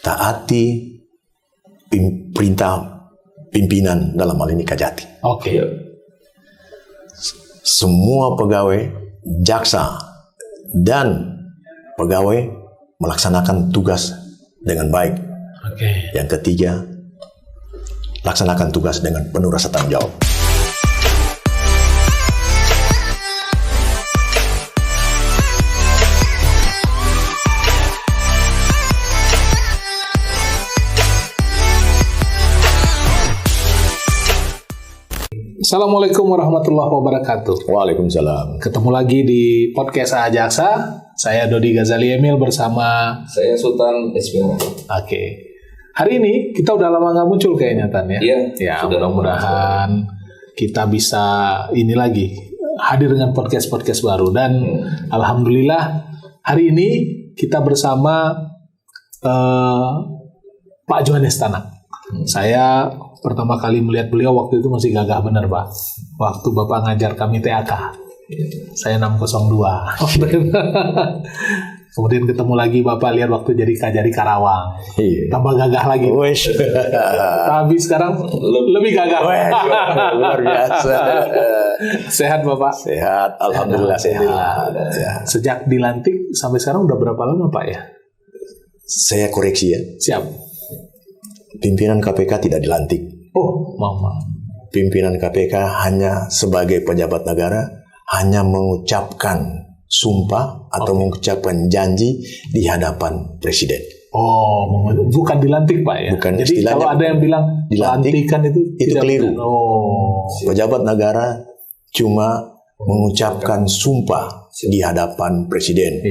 taati perintah pimpinan dalam hal ini Kajati. Oke. Semua pegawai, jaksa, dan pegawai melaksanakan tugas dengan baik. Oke. Yang ketiga, laksanakan tugas dengan penuh rasa tanggung jawab. Assalamualaikum warahmatullahi wabarakatuh. Waalaikumsalam. Ketemu lagi di podcast Jaksa. Saya Dodi Ghazali Emil bersama saya Sultan Esmiana. Oke. Hari ini kita udah lama nggak muncul kayaknya Tan ya. Iya. Ya, mudah-mudahan kita bisa ini lagi hadir dengan podcast baru dan alhamdulillah hari ini kita bersama Pak Johannes Tanak. Saya pertama kali melihat beliau waktu itu masih gagah bener Pak. Waktu Bapak ngajar kami TAK. Saya 602. Kemudian ketemu lagi Bapak lihat waktu jadi Kajari Karawang. Iya. Tambah gagah lagi. Tapi sekarang lebih gagah. Luar biasa. Sehat Bapak? Sehat, alhamdulillah sehat. Ya. Sejak dilantik sampai sekarang udah berapa lama Pak ya? Saya koreksi ya. Siap. Pimpinan KPK tidak dilantik. Oh, mama. Pimpinan KPK hanya sebagai pejabat negara hanya mengucapkan sumpah atau mengucapkan janji di hadapan presiden. Oh, bukan dilantik Pak ya? Bukan. Jadi kalau ada yang bilang dilantikan itu keliru. Oh. Pejabat negara cuma mengucapkan sumpah di hadapan presiden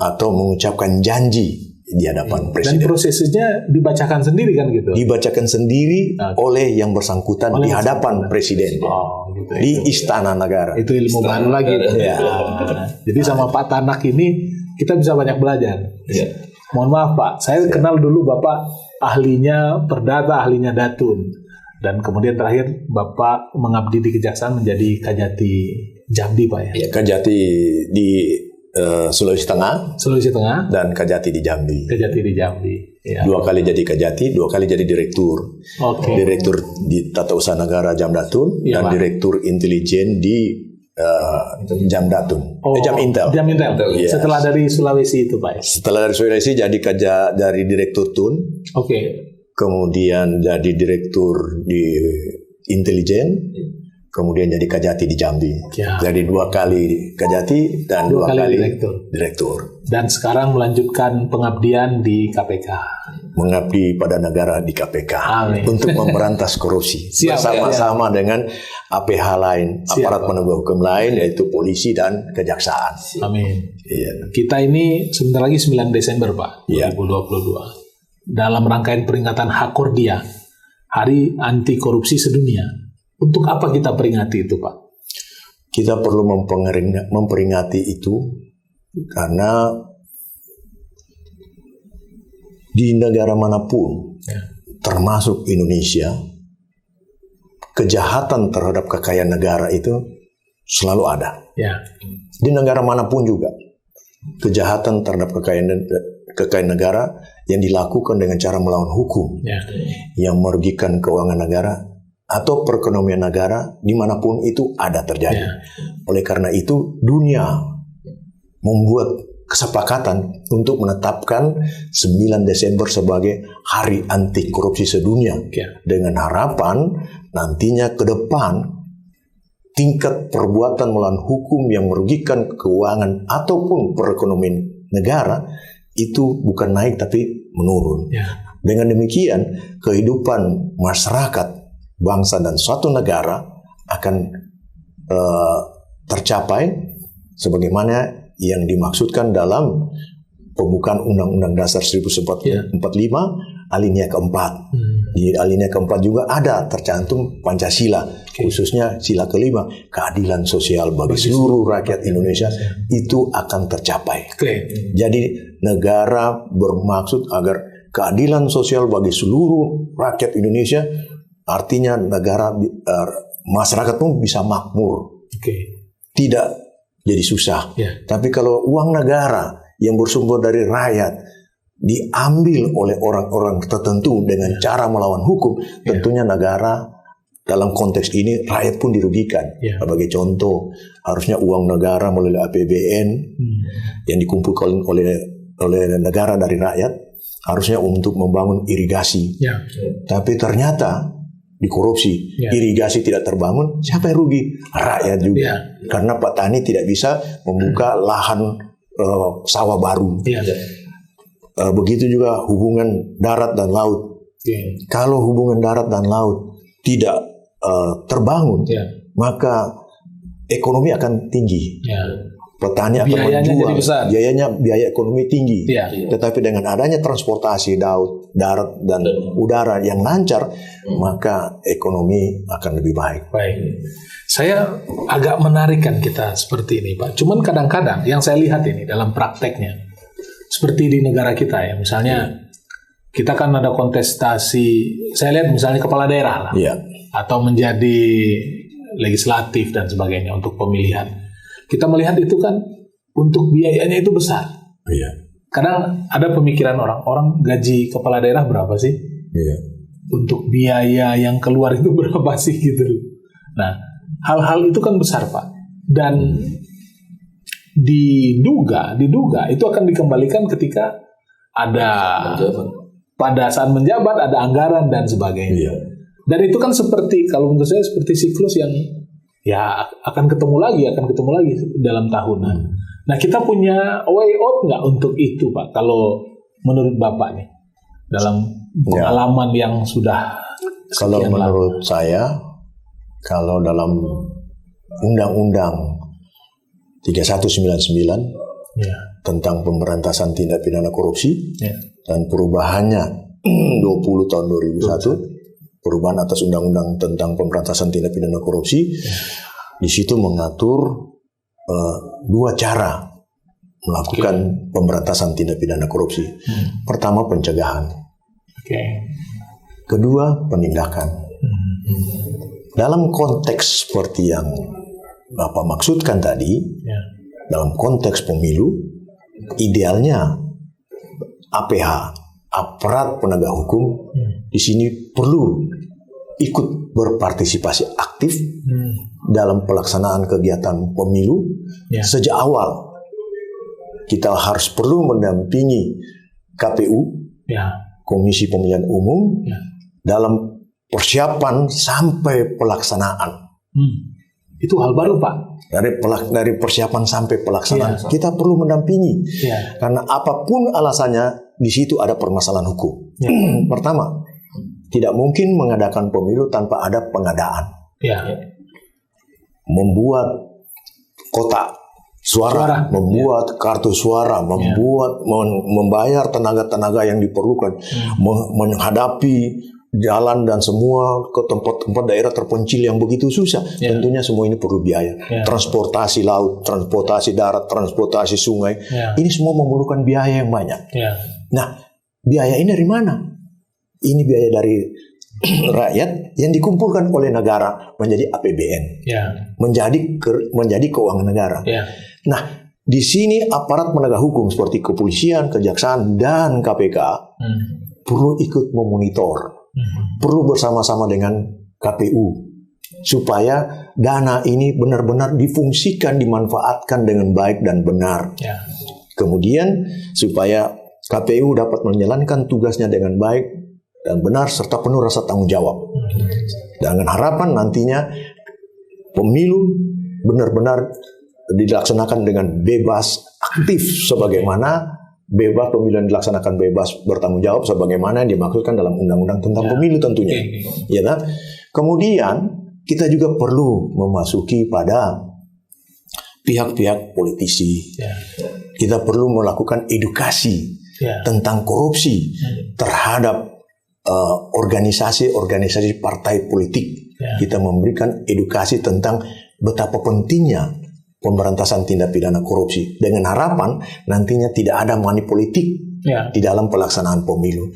atau mengucapkan janji di hadapan presiden. Dan prosesnya dibacakan sendiri kan gitu? Dibacakan sendiri oleh yang bersangkutan di hadapan presiden. Oh, gitu. Di Istana Negara. Itu ilmu baru lagi. Ya. Jadi sama Pak Tanak ini kita bisa banyak belajar. Ya. Mohon maaf Pak, saya kenal dulu Bapak ahlinya perdata, ahlinya datun. Dan kemudian terakhir Bapak mengabdi di Kejaksaan menjadi Kajati Jambi Pak ya? Kajati di Sulawesi Tengah dan Kajati di Jambi. Kajati di Jambi. Ya. 2 kali jadi Kajati, 2 kali jadi direktur. Direktur di Tata Usaha Negara Jamdatun dan Direktur Intelijen di Jamdatun. Jamintel. Jamintel. Yes. Setelah dari Sulawesi itu Pak. Setelah dari Sulawesi jadi dari Direktur Tun. Kemudian jadi Direktur di Intelijen. Kemudian jadi Kajati di Jambi. Ya. Jadi 2 kali Kajati dan 2 kali direktur. Dan sekarang melanjutkan pengabdian di KPK. Mengabdi pada negara di KPK. Amin. Untuk memberantas korupsi. Bersama-sama dengan APH lain, aparat penegak hukum lain, yaitu polisi dan kejaksaan. Amin. Iya. Kita ini sebentar lagi 9 Desember Pak, 2022. Dalam rangkaian peringatan Hakordia, Hari Anti Korupsi Sedunia. Untuk apa kita peringati itu, Pak? Kita perlu memperingati itu karena di negara manapun, termasuk Indonesia, kejahatan terhadap kekayaan negara itu selalu ada. Ya. Di negara manapun juga, kejahatan terhadap kekayaan negara yang dilakukan dengan cara melawan hukum, yang merugikan keuangan negara, atau perekonomian negara dimanapun itu ada terjadi. Oleh karena itu dunia membuat kesepakatan untuk menetapkan 9 Desember sebagai Hari Anti Korupsi Sedunia dengan harapan nantinya ke depan tingkat perbuatan melawan hukum yang merugikan keuangan ataupun perekonomian negara itu bukan naik tapi menurun. Dengan demikian kehidupan masyarakat, bangsa dan suatu negara akan tercapai sebagaimana yang dimaksudkan dalam pembukaan Undang-Undang Dasar 1945 alinea keempat. Di alinea keempat juga ada tercantum Pancasila, khususnya sila kelima, keadilan sosial bagi seluruh rakyat Indonesia itu akan tercapai. Jadi negara bermaksud agar keadilan sosial bagi seluruh rakyat Indonesia, artinya negara masyarakat pun bisa makmur, tidak jadi susah. Tapi kalau uang negara yang bersumber dari rakyat diambil oleh orang-orang tertentu dengan cara melawan hukum, tentunya negara dalam konteks ini rakyat pun dirugikan. Sebagai contoh, harusnya uang negara melalui APBN yang dikumpulkan oleh negara dari rakyat harusnya untuk membangun irigasi. Tapi ternyata dikorupsi, irigasi tidak terbangun, siapa yang rugi? Rakyat juga. Karena petani tidak bisa membuka lahan sawah baru. Begitu juga hubungan darat dan laut. Kalau hubungan darat dan laut tidak terbangun, maka ekonomi akan tinggi. Petani akan menjual, biaya ekonomi tinggi. Tetapi dengan adanya transportasi darat dan udara yang lancar, maka ekonomi akan lebih baik. Saya agak menarikkan kita seperti ini, Pak. Cuman kadang-kadang yang saya lihat ini dalam prakteknya, seperti di negara kita ya, misalnya kita kan ada kontestasi, saya lihat misalnya kepala daerah lah, atau menjadi legislatif dan sebagainya untuk pemilihan. Kita melihat itu kan untuk biayanya itu besar. Kadang ada pemikiran orang gaji kepala daerah berapa sih? Untuk biaya yang keluar itu berapa sih gitu. Nah, hal-hal itu kan besar, Pak. Dan diduga itu akan dikembalikan ketika ada pada saat menjabat, ada anggaran dan sebagainya. Dan itu kan seperti, kalau menurut saya seperti siklus yang ya akan ketemu lagi dalam tahunan. Nah, kita punya way out nggak untuk itu, Pak? Kalau menurut Bapak nih, dalam pengalaman yang sudah kalau menurut saya, kalau dalam Undang-Undang 3199 tentang pemberantasan tindak pidana korupsi dan perubahannya 20 tahun 2001, perubahan atas undang-undang tentang pemberantasan tindak pidana korupsi, di situ mengatur dua cara melakukan pemberantasan tindak pidana korupsi. Pertama, pencegahan. Kedua, penindakan. Dalam konteks seperti yang Bapak maksudkan tadi, dalam konteks pemilu, idealnya APH, aparat penegak hukum, di sini perlu ikut berpartisipasi aktif dalam pelaksanaan kegiatan pemilu sejak awal. Kita harus perlu mendampingi KPU, Komisi Pemilihan Umum, dalam persiapan sampai pelaksanaan. Itu hal baru, Pak. Dari persiapan sampai pelaksanaan, kita perlu mendampingi. Karena apapun alasannya, di situ ada permasalahan hukum. Pertama, tidak mungkin mengadakan pemilu tanpa ada pengadaan. Membuat kotak suara, membuat kartu suara, membayar tenaga-tenaga yang diperlukan, menghadapi jalan dan semua ke tempat-tempat daerah terpencil yang begitu susah. Tentunya semua ini perlu biaya. Transportasi laut, transportasi darat, transportasi sungai, ini semua memerlukan biaya yang banyak. Nah, biaya ini dari mana? Ini biaya dari rakyat yang dikumpulkan oleh negara menjadi APBN, menjadi keuangan negara. Nah, di sini aparat penegak hukum seperti kepolisian, kejaksaan, dan KPK perlu ikut memonitor. Perlu bersama-sama dengan KPU supaya dana ini benar-benar difungsikan, dimanfaatkan dengan baik dan benar. Kemudian supaya KPU dapat menjalankan tugasnya dengan baik dan benar serta penuh rasa tanggung jawab. Dengan harapan nantinya pemilu benar-benar dilaksanakan dengan bebas, aktif sebagaimana bebas pemilihan dilaksanakan bebas bertanggung jawab sebagaimana yang dimaksudkan dalam undang-undang tentang pemilu tentunya. Kemudian kita juga perlu memasuki pada pihak-pihak politisi. Kita perlu melakukan edukasi tentang korupsi terhadap organisasi-organisasi partai politik. Kita memberikan edukasi tentang betapa pentingnya pemberantasan tindak pidana korupsi dengan harapan nantinya tidak ada money politik di dalam pelaksanaan pemilu.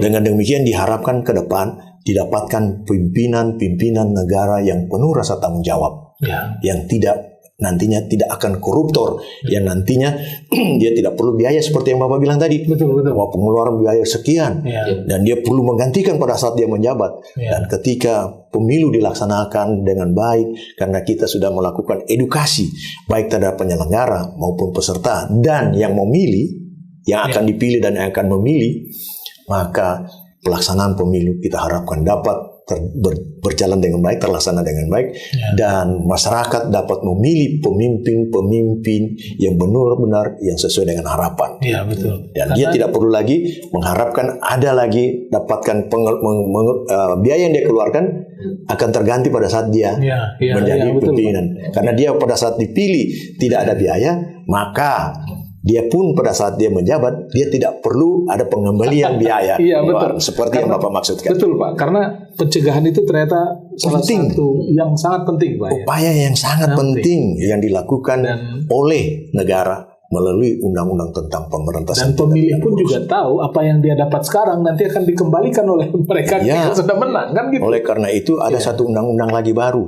Dengan demikian diharapkan ke depan didapatkan pimpinan-pimpinan negara yang penuh rasa tanggung jawab, yang tidak nantinya tidak akan koruptor, yang nantinya dia tidak perlu biaya seperti yang Bapak bilang tadi. Betul. Bahwa pengeluaran biaya sekian, dan dia perlu menggantikan pada saat dia menjabat. Dan ketika pemilu dilaksanakan dengan baik, karena kita sudah melakukan edukasi baik terhadap penyelenggara maupun peserta dan yang memilih, yang akan dipilih dan yang akan memilih, maka pelaksanaan pemilu kita harapkan dapat berjalan dengan baik, terlaksana dengan baik, dan masyarakat dapat memilih pemimpin-pemimpin yang benar-benar yang sesuai dengan harapan. Iya, betul. Dan dia tidak perlu lagi mengharapkan ada lagi dapatkan biaya yang dia keluarkan akan terganti pada saat dia menjadi pimpinan. Karena dia pada saat dipilih tidak ada biaya, maka dia pun pada saat dia menjabat, dia tidak perlu ada pengembalian biaya. Iya, betul. Seperti yang Bapak maksudkan. Betul, Pak. Karena pencegahan itu ternyata salah satu yang sangat penting, Pak. Upaya yang sangat penting yang dilakukan oleh negara melalui undang-undang tentang pemberantasan. Dan pemilih pun juga tahu apa yang dia dapat sekarang nanti akan dikembalikan oleh mereka yang sudah menang, kan gitu. Oleh karena itu ada satu undang-undang lagi baru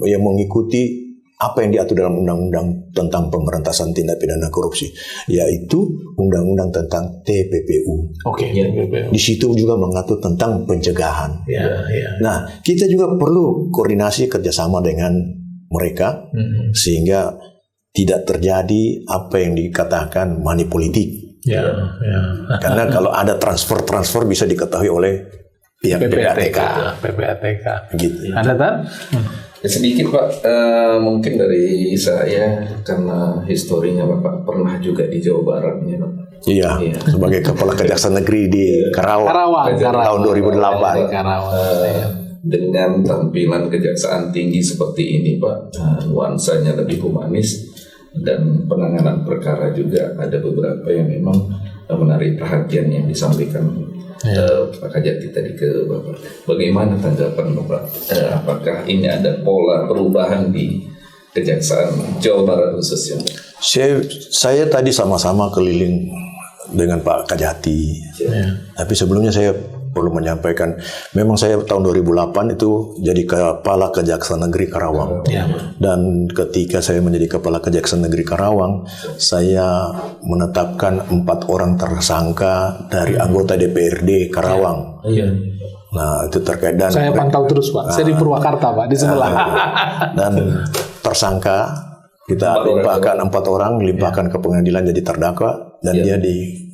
yang mengikuti apa yang diatur dalam undang-undang tentang pemberantasan tindak pidana korupsi, yaitu undang-undang tentang TPPU. Di situ juga mengatur tentang pencegahan. Nah, kita juga perlu koordinasi kerjasama dengan mereka sehingga tidak terjadi apa yang dikatakan money politik. Karena kalau ada transfer bisa diketahui oleh pihak PPATK. Gitu. Ada tak? Sedikit Pak, mungkin dari saya karena historinya Bapak pernah juga di Jawa Barat ya Pak. Iya, sebagai Kepala Kejaksaan Negeri di Karawang tahun 2008. Dengan tampilan kejaksaan tinggi seperti ini Pak, nuansanya lebih humanis dan penanganan perkara juga ada beberapa yang memang menarik perhatian yang disampaikan Pak Kajati tadi ke Bapak. Bagaimana tanggapan Bapak? Apakah ini ada pola perubahan di Kejaksaan Jawa Barat khususnya? Saya tadi sama-sama keliling dengan Pak Kajati. Tapi sebelumnya saya perlu menyampaikan, memang saya tahun 2008 itu jadi Kepala Kejaksaan Negeri Karawang. Dan ketika saya menjadi Kepala Kejaksaan Negeri Karawang, saya menetapkan 4 orang tersangka dari anggota DPRD Karawang. Nah, itu terkait dan saya pantau terus Pak. Saya di Purwakarta Pak, di sebelah. Dan tersangka kita limpahkan 4 orang, limpahkan ke pengadilan jadi terdakwa dan dia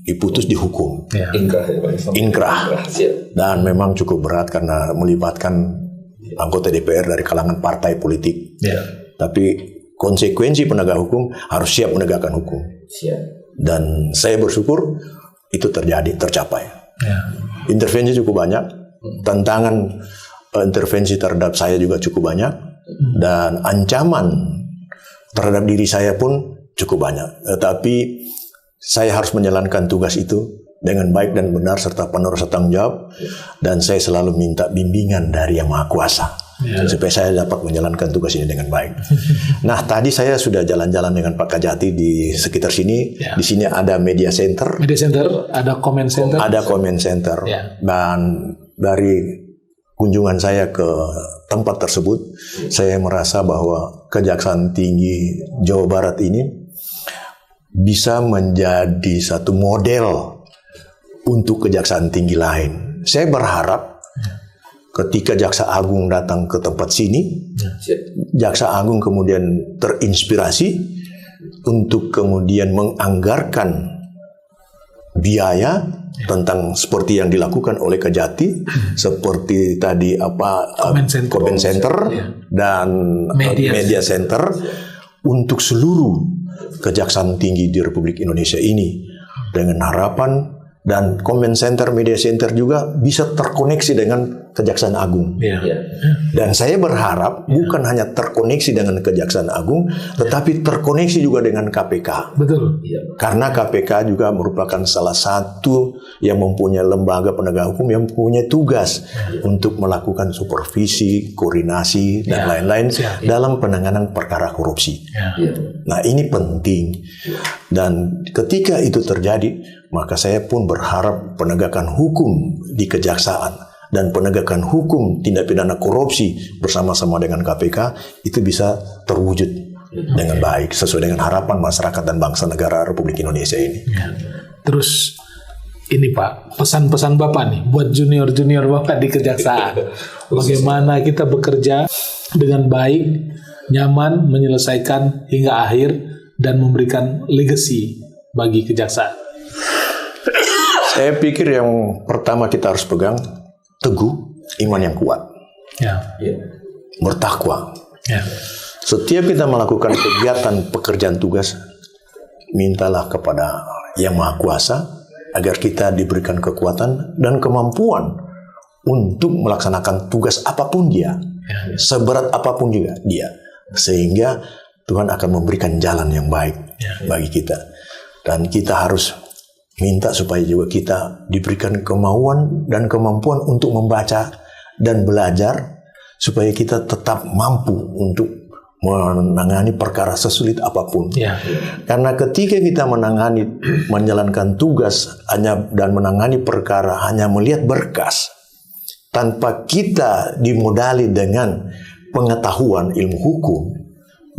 diputus dihukum. Inkrah. Dan memang cukup berat karena melibatkan anggota DPR dari kalangan partai politik. Tapi konsekuensi penegak hukum harus siap menegakkan hukum. Dan saya bersyukur itu tercapai. Intervensi cukup banyak, tantangan intervensi terhadap saya juga cukup banyak, dan ancaman terhadap diri saya pun cukup banyak. Tetapi saya harus menjalankan tugas itu dengan baik dan benar serta penuh rasa tanggung jawab, dan saya selalu minta bimbingan dari Yang Maha Kuasa supaya saya dapat menjalankan tugas ini dengan baik. Nah, tadi saya sudah jalan-jalan dengan Pak Kajati di sekitar sini. Di sini ada media center, ada comment center, dan dari kunjungan saya ke tempat tersebut, saya merasa bahwa Kejaksaan Tinggi Jawa Barat ini bisa menjadi satu model untuk kejaksaan tinggi lain. Saya berharap ketika Jaksa Agung datang ke tempat sini, Jaksa Agung kemudian terinspirasi untuk kemudian menganggarkan biaya tentang seperti yang dilakukan oleh Kajati, seperti tadi comment center dan media center untuk seluruh Kejaksaan Tinggi di Republik Indonesia ini, dengan harapan dan comment center, media center juga bisa terkoneksi dengan Kejaksaan Agung. Dan saya berharap bukan hanya terkoneksi dengan Kejaksaan Agung, tetapi terkoneksi juga dengan KPK. Betul. Karena KPK juga merupakan salah satu yang mempunyai lembaga penegak hukum yang punya tugas untuk melakukan supervisi, koordinasi, dan lain-lain dalam penanganan perkara korupsi. Nah, ini penting. Dan ketika itu terjadi, maka saya pun berharap penegakan hukum di kejaksaan dan penegakan hukum tindak pidana korupsi bersama-sama dengan KPK itu bisa terwujud dengan baik sesuai dengan harapan masyarakat dan bangsa negara Republik Indonesia ini. Ya. Terus ini Pak, pesan-pesan Bapak nih buat junior-junior Bapak di kejaksaan. Bagaimana kita bekerja dengan baik, nyaman, menyelesaikan hingga akhir dan memberikan legacy bagi kejaksaan. Saya pikir yang pertama kita harus pegang teguh iman yang kuat. Ya. Bertakwa. Ya. Setiap kita melakukan kegiatan pekerjaan tugas, mintalah kepada Yang Maha Kuasa agar kita diberikan kekuatan dan kemampuan untuk melaksanakan tugas apapun dia, seberat apapun juga dia, sehingga Tuhan akan memberikan jalan yang baik bagi kita. Dan kita harus minta supaya juga kita diberikan kemauan dan kemampuan untuk membaca dan belajar, supaya kita tetap mampu untuk menangani perkara sesulit apapun. Karena ketika kita menjalankan tugas dan menangani perkara hanya melihat berkas, tanpa kita dimodali dengan pengetahuan ilmu hukum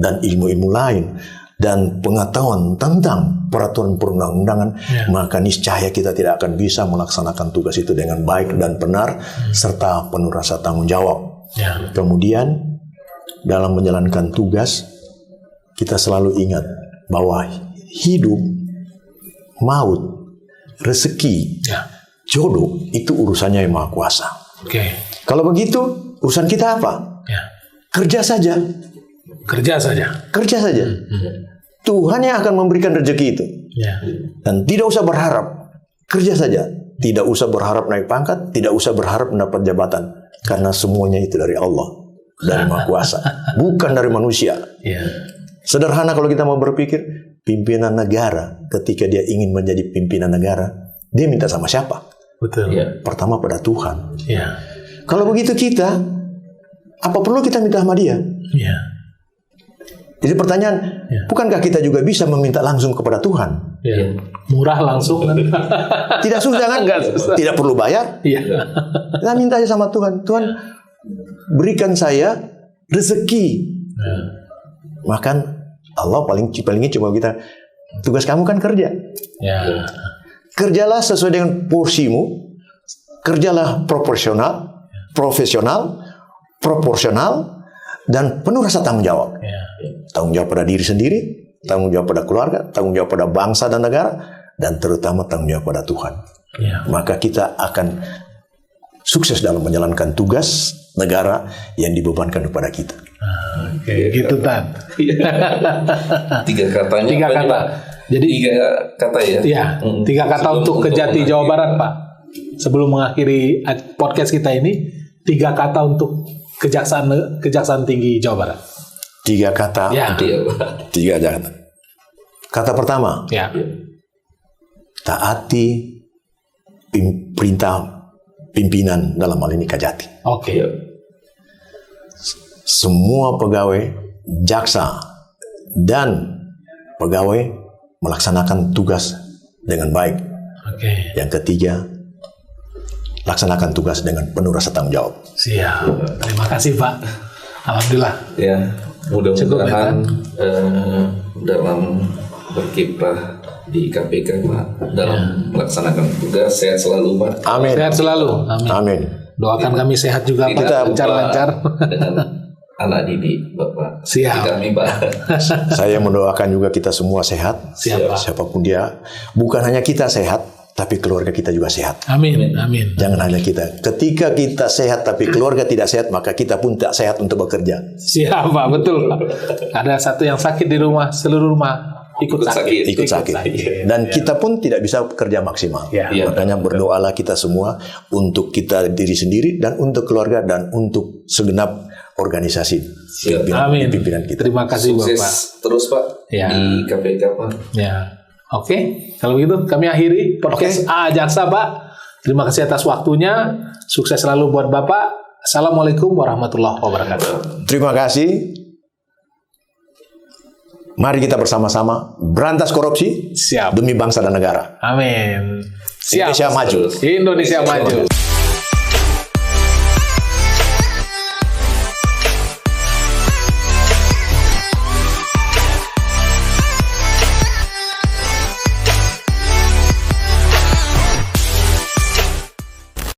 dan ilmu-ilmu lain dan pengetahuan tentang peraturan perundang-undangan, maka niscaya kita tidak akan bisa melaksanakan tugas itu dengan baik dan benar serta penuh rasa tanggung jawab. Kemudian dalam menjalankan tugas, kita selalu ingat bahwa hidup, maut, rezeki, jodoh itu urusannya Yang Maha Kuasa. Kalau begitu, urusan kita apa? Kerja saja. Kerja saja. Kerja saja. Tuhan yang akan memberikan rezeki itu. Dan tidak usah berharap. Kerja saja. Tidak usah berharap naik pangkat, tidak usah berharap mendapat jabatan. Karena semuanya itu dari Allah. Dari Maha Kuasa, bukan dari manusia. Sederhana kalau kita mau berpikir, pimpinan negara ketika dia ingin menjadi pimpinan negara, dia minta sama siapa? Betul. Pertama pada Tuhan. Kalau begitu kita, apa perlu kita minta sama dia? Jadi pertanyaan, bukankah kita juga bisa meminta langsung kepada Tuhan? Murah langsung kan? Tidak susah kan? Tidak perlu bayar. Kita minta aja sama Tuhan. Tuhan, berikan saya rezeki. Makan Allah paling cuma kita, tugas kamu kan kerja. Kerjalah sesuai dengan porsimu. Kerjalah profesional, proporsional, dan penuh rasa tanggung jawab. Tanggung jawab pada diri sendiri, tanggung jawab pada keluarga, tanggung jawab pada bangsa dan negara, dan terutama tanggung jawab pada Tuhan. Maka kita akan sukses dalam menjalankan tugas negara yang dibebankan kepada kita. Gitu Tan. 3 katanya. 3 kata. Jadi 3 kata ya. 3 kata untuk Kejati Jawa Barat, Pak. Sebelum mengakhiri podcast kita ini, 3 kata untuk Kejaksaan Tinggi Jawa Barat. 3 kata. 3 kata. Kata pertama. Taati perintah pimpinan, dalam hal ini Kejati. Semua pegawai, jaksa, dan pegawai melaksanakan tugas dengan baik. Yang ketiga, laksanakan tugas dengan penuh rasa tanggung jawab. Siap. Terima kasih Pak. Alhamdulillah. Mudah-mudahan dalam berkiprah di KPK Pak, dalam melaksanakan tugas sehat selalu Pak. Amin. Sehat selalu. Amin. Doakan kami sehat juga Pak. Lancar-lancar. Dengan anak didik Bapak. Siap. Kami Pak. Saya mendoakan juga kita semua sehat. Siapapun dia. Bukan hanya kita sehat, tapi keluarga kita juga sehat. Amin. Jangan hanya kita. Ketika kita sehat tapi keluarga tidak sehat, maka kita pun tak sehat untuk bekerja. Siap Pak, betul Pak. Ada satu yang sakit di rumah, seluruh rumah ikut sakit. Dan kita pun tidak bisa bekerja maksimal. Makanya berdoalah kita semua untuk kita diri sendiri dan untuk keluarga dan untuk segenap organisasi pimpinan kita. Terima kasih Sukses Bapak. Terus Pak di KPK Pak. Oke, kalau begitu kami akhiri podcast Jaksa Pak. Terima kasih atas waktunya. Sukses selalu buat Bapak. Assalamualaikum warahmatullahi wabarakatuh. Terima kasih. Mari kita bersama-sama berantas korupsi. Siap. Demi bangsa dan negara. Amin. Siap. Indonesia maju. Indonesia maju.